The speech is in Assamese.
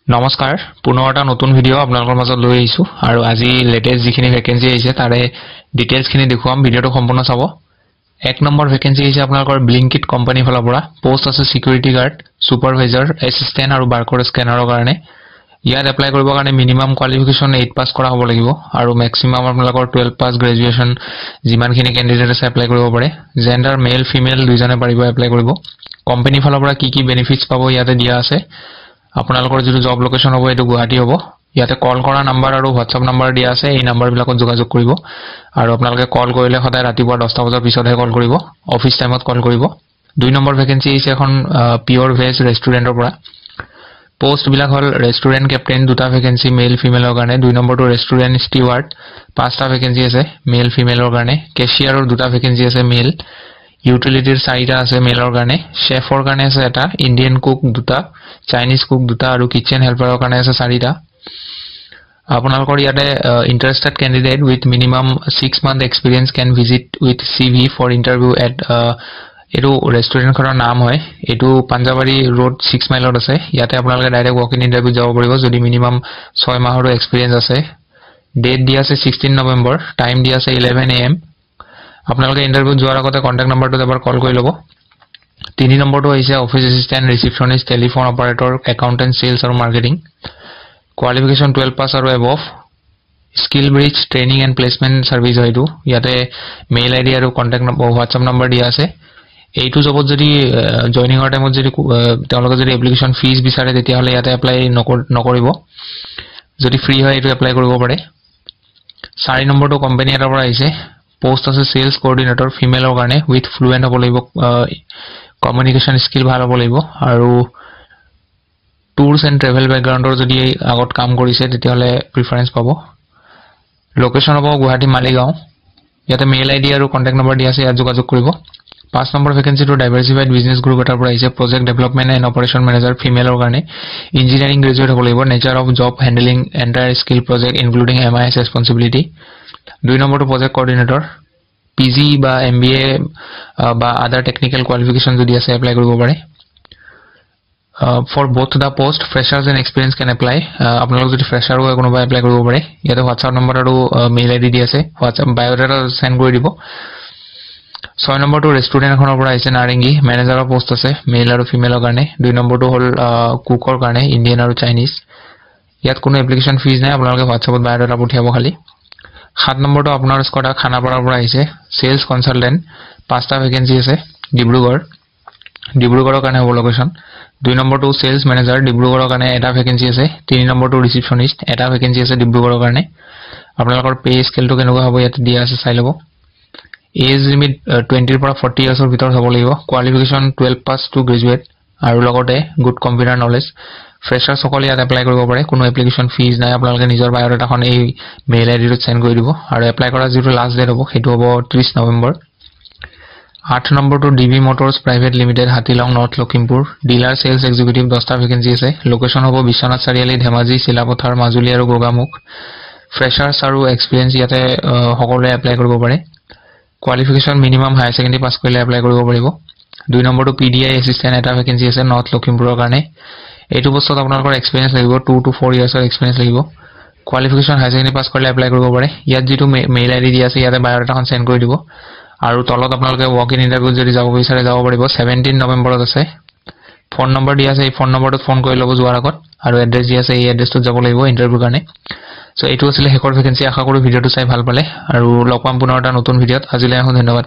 নমস্কাৰ পুনৰ এটা নতুন ভিডিও আপোনালোকৰ মাজত লৈ আহিছো আৰু আজি লেটেস্ট যিখিনি ভ্যাকেন্সি আহিছে তাৰে ডিটেইলছ খিনি দেখুৱাম ভিডিওটো সম্পূৰ্ণ চাব এক নম্বৰ ভ্যাকেন্সি আহিছে আপোনালোকৰ ব্লিংকিট কোম্পানী ফালৰ পৰা পোষ্ট আছে সিকিউৰিটি গাৰ্ড সুপাৰভাইজাৰ এসিস্ট্যান্ট আৰু বাৰকোড স্ক্যানাৰৰ কাৰণে ইয়াত এপ্লাই কৰিবৰ কাৰণে মিনিমাম কোৱালিফিকেশন 8 পাস কৰা হ'ব লাগিব আৰু ম্যাক্সিমাম আপোনালোকৰ 12 পাস গ্ৰেজুৱেচন যিমানখিনি ক্যান্ডিডেট আছে এপ্লাই কৰিব পাৰে জেন্ডাৰ মেল ফিমেল দুইজনে পাৰিব এপ্লাই কৰিব কোম্পানী ফালৰ পৰা কি বেনিফিটস পাব ইয়াতে দিয়া আছে আপোনালোকৰ যিটো জব লোকেশন হ'ব এটো গুৱাহাটী হ'ব ইয়াতে কল কৰা নাম্বাৰ আৰু WhatsApp নাম্বাৰ দিয়া আছে এই নাম্বাৰ বিলাকত যোগাযোগ কৰিব আৰু আপোনালোকে কল কৰিলে সদায় ৰাতিপুৱা 10টা বজাৰ পিছতহে কল কৰিব অফিস টাইমত কল কৰিব দুই নম্বৰ ভ্যাকেন্সি আছে এখন পিওৰ ভেজ ৰেষ্টুৰেন্টৰ পৰা পোষ্ট বিলাক হল ৰেষ্টুৰেন্ট ক্যাপ্টেইন দুটা ভ্যাকেন্সি মেল ফিমেলৰ কাৰণে দুই নম্বৰটো ৰেষ্টুৰেন্ট ষ্টিৱাৰ্ড পাঁচটা ভ্যাকেন্সি আছে মেল ফিমেলৰ কাৰণে কেশিয়াৰৰ দুটা ভ্যাকেন্সি আছে মেল ইউটিলিটিৰ 4টা আছে মেলৰ কাৰণে শেফৰ কাৰণে আছে এটা ইন্ডিয়ান কুক দুটা চাইনিজ কুক দুটা আৰু কিচেন হেল্পাৰৰ কাৰণে আছে 4টা আপোনালোকৰ ইয়াতে interested candidate with minimum 6 month experience can visit with CV for interview at এটো ৰেষ্টুৰেন্টখনৰ নাম হয় এটো পাঞ্জাবাৰী ৰোড 6 মাইলত আছে ইয়াতে আপোনালোকে ডাইৰেক্ট ৱাক ইন ইন্টাৰভিউ যাব পাৰিব যদি মিনিমাম 6 মাহৰ এক্সপেৰিয়েন্স আছে ডেট দিয়া আছে 16 নৱেম্বৰ টাইম দিয়া আছে 11 AM আপোনালোকে ইন্টাৰভিউ যোৱাৰ আগতে কন্টাক্ট নাম্বাৰটো এবাৰ কল কৰি ল'ব 3 নম্বৰটো হৈছে office assistant receptionist telephone operator accountant sales আৰু মাৰ্কেটিং কোৱালিফিকেশন 12 পাস আৰু above skill bridge training and placement service হয়টো ইয়াতে মেইল আইডি আৰু কন্টাক্ট নম্বৰ WhatsApp নম্বৰ দিয়া আছে এইটো জবত যদি জয়নিংৰ টাইমত যদি তেওঁলোকে যদি এপ্লিকেশন ফিজ বিচাৰে তেতিয়া হলে ইয়াতে এপ্লাই নকৰিব যদি ফ্ৰী হয় এটো এপ্লাই কৰিব পাৰে 4 নম্বৰটো কোম্পানী এটাৰ পৰা আহিছে পোষ্ট আছে সেলস কোঅৰ্ডিনেটৰ ফিমেলৰ কাৰণে উইথ ফ্লুয়েন্ট হ'ব লাগিব কমিউনিকেশন স্কিল ভাল হ'ব লাগিব আৰু টুৰস এণ্ড ট্ৰেভেল ব্যাকগ্ৰাউণ্ডৰ যদি আগত কাম কৰিছে তেতিয়া হলে প্ৰিফাৰেন্স পাব লোকেশন হ'ব গুৱাহাটী মালিগাঁও ইয়াতে মেইল আইডি আৰু কন্টাক্ট নম্বৰ দিয়া আছে ইয়াত যোগাযোগ কৰিব 5 নম্বৰ ভ্যাকেন্সিটো ডাইভাৰ্সিফাইড বিজনেস গ্ৰুপ এটাৰ পৰা আহিছে project development and operation manager ফিমেলৰ কাৰণে ইঞ্জিনিয়াৰিং গ্ৰেজুৱেট হ'ব লাগিব nature of job handling entire skill project including MIS responsibility 2 নম্বৰটো প্ৰজেক্ট কোঅৰ্ডিনেটৰ PG বা MBA বা আদাৰ টেকনিক্যাল কোৱালিফিকেশন যদি আছে এপ্লাই কৰিব পাৰে for both the post freshers and experience can apply আপোনালোক যদি ফ্ৰেছাৰ হয় কোনোবা এপ্লাই কৰিব পাৰে ইয়াতে WhatsApp নম্বৰ আৰু মেইল আইডি দি আছে WhatsApp বায়োডাটা সেন্ড কৰি দিব 6 নম্বৰটো ৰেষ্টুৰেন্ট এখনৰ পৰা আহিছে নাৰেঙ্গী মেনেজাৰৰ পোষ্ট আছে মেল আৰু ফিমেলৰ কাৰণে 2 নম্বৰটো হল কুকৰ কাৰণে ইন্ডিয়ান আৰু চাইনিজ ইয়াত কোনো এপ্লিকেশন ফিজ নাই আপোনালোকে WhatsAppত বায়োডাটা পঠিয়াব খালি 7 নম্বৰটো আপোনাৰ স্কটা খানাপাৰাৰ পৰা আহিছে সেলস কনসালটেন্ট 5টা ভ্যাকেন্সি আছে ডিব্ৰুগড়ৰ কাৰণে হ'ব লোকেশন 2 নম্বৰটো সেলস মেনেজাৰ ডিব্ৰুগড়ৰ কাৰণে এটা ভ্যাকেন্সি আছে 3 নম্বৰটো ৰিসেপশনিষ্ট এটা ভ্যাকেন্সি আছে ডিব্ৰুগড়ৰ কাৰণে আপোনালোকৰ পে স্কেলটো কেনেকুৱা হ'ব ইয়াত দিয়া আছে চাই ল'ব এজ লিমিট 20 ৰ পৰা 40 ইয়াৰ্ছৰ ভিতৰত হ'ব লাগিব কোৱালিফিকেশন 12 পাস টু গ্ৰেজুৱেট আৰু লগতে গুড কম্পিউটাৰ নলেজ ফ্ৰেছাৰ সকলে ইয়াত এপ্লাই কৰিব পাৰে কোনো এপ্লিকেশন ফিজ নাই আপোনালোকে নিজৰ বায়োডাটাখন এই মেইল আইডিত সেন্ড কৰি দিব আৰু এপ্লাই কৰা যিটো লাষ্ট ডেট হ'ব সেইটো হ'ব 30 নৱেম্বৰ 8 নম্বৰটো DB motors private limited Hatilong North Lakhimpur dealer sales executive 10টা ভ্যাকেন্সি আছে লোকেশন হ'ব বিশ্বনাথ চাৰিআলি ধেমাজি চিলাপথাৰ মাজুলী আৰু গোগামুখ ফ্ৰেছাৰ্ছ আৰু এক্সপেৰিয়েন্স ইয়াতে সকলোৱে এপ্লাই কৰিব পাৰে qualification minimum higher secondary pass কৰিলে এপ্লাই কৰিব পাৰিব 2 নম্বৰটো PDI এসিস্ট্যান্ট এটা ভ্যাকেন্সি আছে নৰ্থ লখিমপুৰৰ কাৰণে এইটো বস্তুত আপোনালোকৰ এক্সপেৰিয়েন্স লাগিব 2 to 4 ইয়াৰ্ছৰ এক্সপেৰিয়েন্স লাগিব কোৱালিফিকেশন হায়াৰ সেকেন্ডাৰী পাস কৰিলে এপ্লাই কৰিব পাৰে ইয়াত যেটো মেইল আইডি দিয়া আছে ইয়াতে বায়োডাটাখন সেন্ড কৰি দিব আৰু তলত আপোনালোকে ৱাক ইন ইন্টাৰভিউ যদি যাব বিচাৰে যাব পাৰিব 17 নৱেম্বৰত আছে ফোন নম্বৰ দিয়া আছে এই ফোন নম্বৰটোত ফোন কৰি ল'ব যোৱাৰ আগত আৰু এড্ৰেছ দিয়া আছে এই এড্ৰেছটোত যাব লাগিব ইন্টাৰভিউ কাৰণে সো এইটো আছিল হেকৰ ভ্যাকেন্সি আশা কৰো ভিডিওটো চাই ভাল পালে আৰু লগ পাম পুনৰ এটা নতুন ভিডিওত আজিলৈ ধন্যবাদ